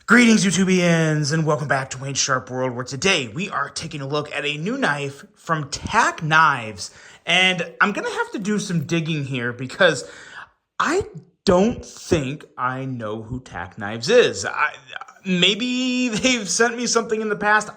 Greetings, YouTubians, and welcome back to Wayne's Sharp World, where today we are taking a look at a new knife from Tack Knives. And I'm going to have to do some digging here because I don't think I know who Tack Knives is. Maybe they've sent me something in the past.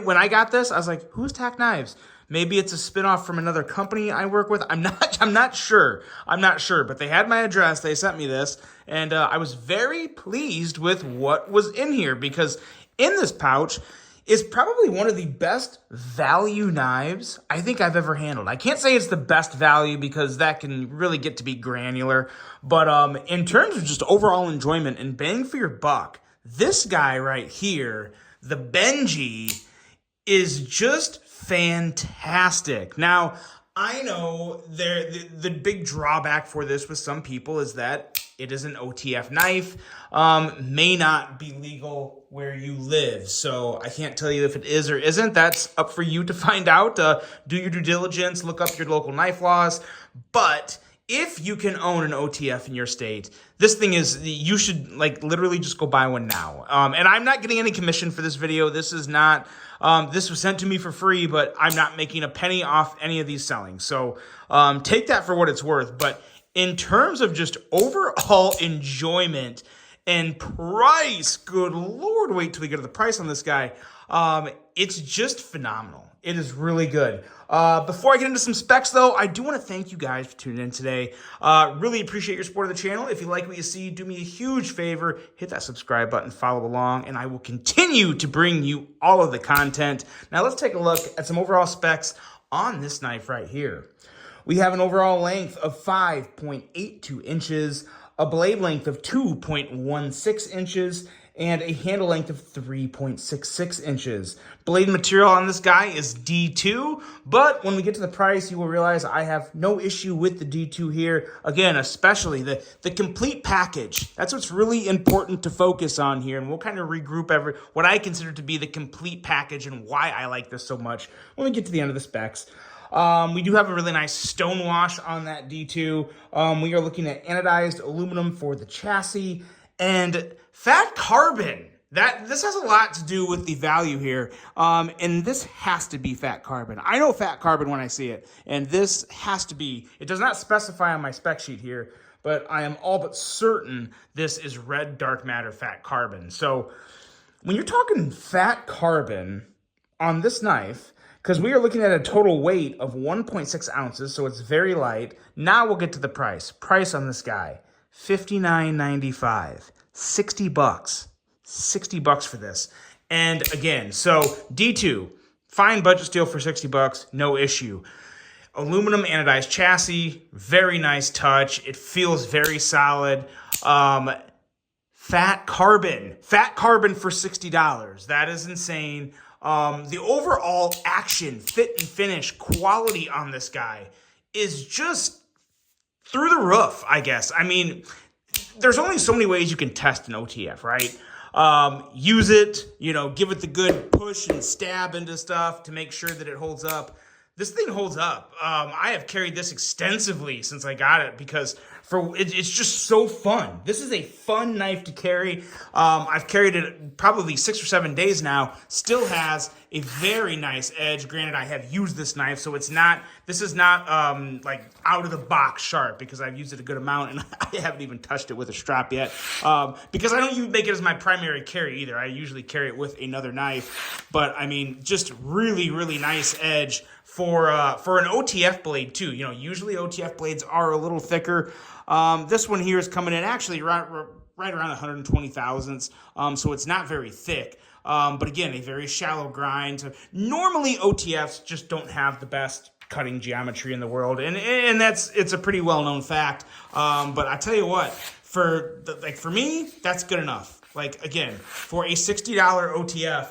When I got this, I was like, who's Tack Knives? Maybe it's a spinoff from another company I work with. I'm not sure. But they had my address. They sent me this, and I was very pleased with what was in here because in this pouch is probably one of the best value knives I think I've ever handled. I can't say it's the best value because that can really get to be granular, but in terms of just overall enjoyment and bang for your buck, this guy right here, the Benji, is just fantastic. Now, I know the big drawback for this with some people is that it is an OTF knife, may not be legal where you live. So I can't tell you if it is or isn't. That's up for you to find out. Do your due diligence, look up your local knife laws. But if you can own an OTF in your state, this thing is, you should literally just go buy one now. And I'm not getting any commission for this video. This is not, this was sent to me for free, but I'm not making a penny off any of these selling. So take that for what it's worth. But in terms of just overall enjoyment and price, good Lord, wait till we get to the price on this guy. It's just phenomenal. It is really good. Before I get into some specs, though, I do want to thank you guys for tuning in today. Really appreciate your support of the channel. If you like what you see, do me a huge favor. Hit that subscribe button, follow along, and I will continue to bring you all of the content. Now, let's take a look at some overall specs on this knife right here. We have an overall length of 5.82 inches, a blade length of 2.16 inches, and a handle length of 3.66 inches. Blade material on this guy is D2, but when we get to the price, you will realize I have no issue with the D2 here. Again, especially the complete package. That's what's really important to focus on here, and we'll kind of regroup what I consider to be the complete package and why I like this so much when we get to the end of the specs. We do have a really nice stone wash on that D2. We are looking at anodized aluminum for the chassis and fat carbon. This has a lot to do with the value here. And this has to be fat carbon. I know fat carbon when I see it, and this has to be. It does not specify on my spec sheet here, but I am all but certain this is red dark matter fat carbon. So when you're talking fat carbon on this knife, because we are looking at a total weight of 1.6 ounces, so it's very light. Now we'll get to the price. Price on this guy, $59.95, 60 bucks. 60 bucks for this. And again, so D2, fine budget steel for 60 bucks, no issue. Aluminum anodized chassis, very nice touch. It feels very solid. Fat carbon for $60. That is insane. The overall action, fit and finish, quality on this guy is just through the roof, I guess. I mean, there's only so many ways you can test an OTF, right? Use it, give it the good push and stab into stuff to make sure that it holds up. This thing holds up. I have carried this extensively since I got it because it's just so fun. This is a fun knife to carry. I've carried it probably 6 or 7 days now. Still has a very nice edge. Granted, I have used this knife, so this is not like out of the box sharp because I've used it a good amount and I haven't even touched it with a strap yet. Because I don't even make it as my primary carry either. I usually carry it with another knife. But I mean, just really, really nice edge for an OTF blade too. Usually OTF blades are a little thicker. This one here is coming in actually right around 120 thousandths, so it's not very thick. But again, a very shallow grind. So normally OTFs just don't have the best cutting geometry in the world, and it's a pretty well-known fact. But I tell you what, for me, that's good enough. Again, for a $60 OTF.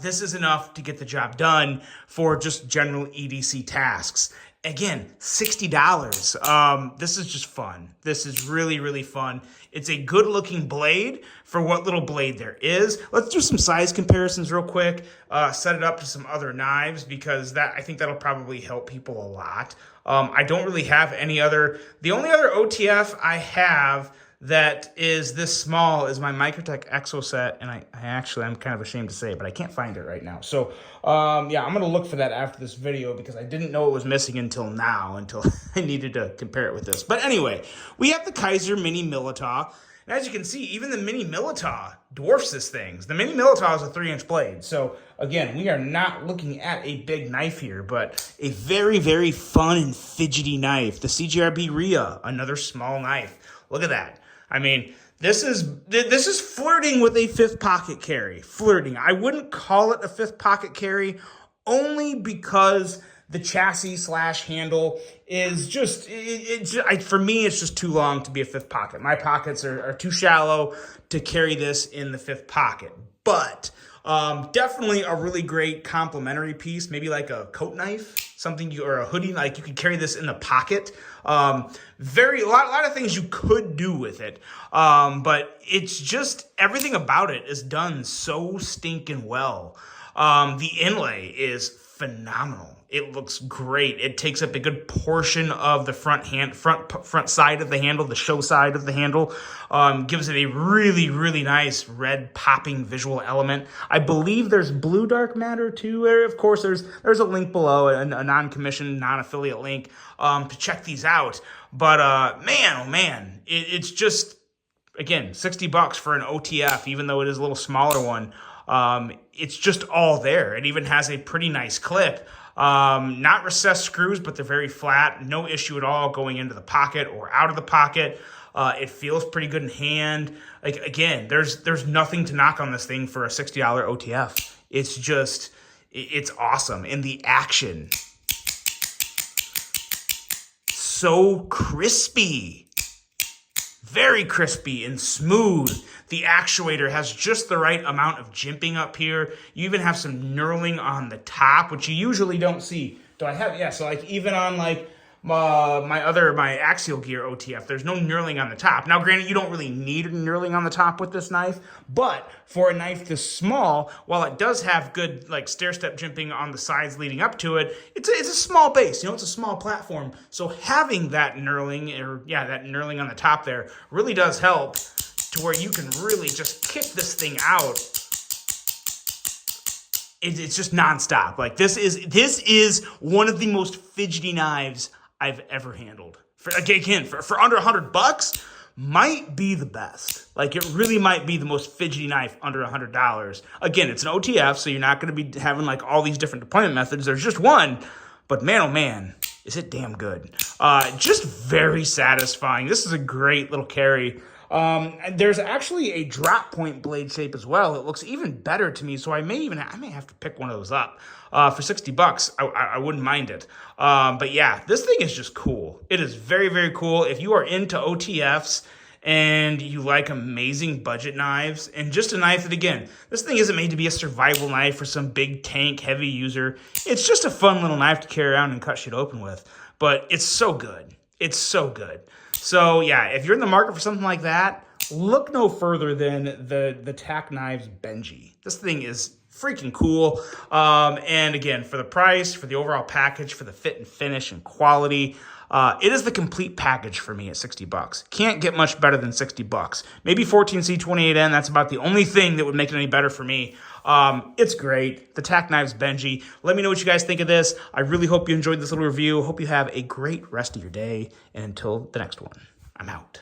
This is enough to get the job done for just general EDC tasks. Again, $60. This is just fun. This is really, really fun. It's a good looking blade for what little blade there is. Let's do some size comparisons real quick. Set it up to some other knives because I think that'll probably help people a lot. I don't really have any other. The only other OTF I have that is this small is my Microtech Exo set, and I'm kind of ashamed to say it, but I can't find it right now. So yeah, I'm gonna look for that after this video because I didn't know it was missing until now, until I needed to compare it with this. But anyway, we have the Kaiser Mini Milita. And as you can see, even the Mini Milita dwarfs this thing. The Mini Milita is a 3-inch blade. So again, we are not looking at a big knife here, but a very, very fun and fidgety knife. The CGRB Rhea, another small knife. Look at that. I mean, this is flirting with a 5th pocket carry. Flirting. I wouldn't call it a 5th pocket carry only because the chassis / handle is just, for me, it's just too long to be a 5th pocket. My pockets are too shallow to carry this in the 5th pocket. But definitely a really great complementary piece, maybe like a coat knife, or a hoodie, like you could carry this in the pocket. A lot of things you could do with it. But it's just, everything about it is done so stinking well. The inlay is phenomenal. It looks great. It takes up a good portion of the front side of the handle, the show side of the handle. Gives it a really, really nice red popping visual element. I believe there's blue dark matter too. Of course, there's a link below, a non-commissioned, non-affiliate link to check these out. But man, oh man, it's just, again, $60 for an OTF, even though it is a little smaller one. It's just all there. It even has a pretty nice clip. Not recessed screws, but they're very flat. No issue at all going into the pocket or out of the pocket. It feels pretty good in hand. Like, again, there's nothing to knock on this thing for a $60 OTF. It's just, it's awesome. And the action, so crispy. Very crispy and smooth. The actuator has just the right amount of jimping up here. You even have some knurling on the top, which you usually don't see. Do I have? Yeah, so like even on like my axial gear OTF, there's no knurling on the top. Now, granted, you don't really need a knurling on the top with this knife, but for a knife this small, while it does have good like stair-step jimping on the sides leading up to it, it's a small base. You know, it's a small platform. So having that knurling, that knurling on the top there really does help to where you can really just kick this thing out. It's just nonstop. Like this is one of the most fidgety knives I've ever handled. For under $100, might be the best. Like, it really might be the most fidgety knife under $100. Again, it's an OTF, so you're not going to be having like all these different deployment methods. There's just one, but man, oh man, is it damn good. Just very satisfying. This is a great little carry. There's actually a drop point blade shape as well. It looks even better to me, so I may have to pick one of those up. For $60, I wouldn't mind it. But yeah, this thing is just cool. It is very, very cool. If you are into OTFs and you like amazing budget knives, and just a knife that, again, this thing isn't made to be a survival knife for some big tank heavy user. It's just a fun little knife to carry around and cut shit open with. But it's so good. It's so good. So yeah, if you're in the market for something like that, look no further than the Tac Knives Benji. This thing is freaking cool. And again, for the price, for the overall package, for the fit and finish and quality, it is the complete package for me at $60. Can't get much better than $60. Maybe 14C28N, that's about the only thing that would make it any better for me. It's great. The Tac Knives Benji. Let me know what you guys think of this. I really hope you enjoyed this little review. Hope you have a great rest of your day. And until the next one, I'm out.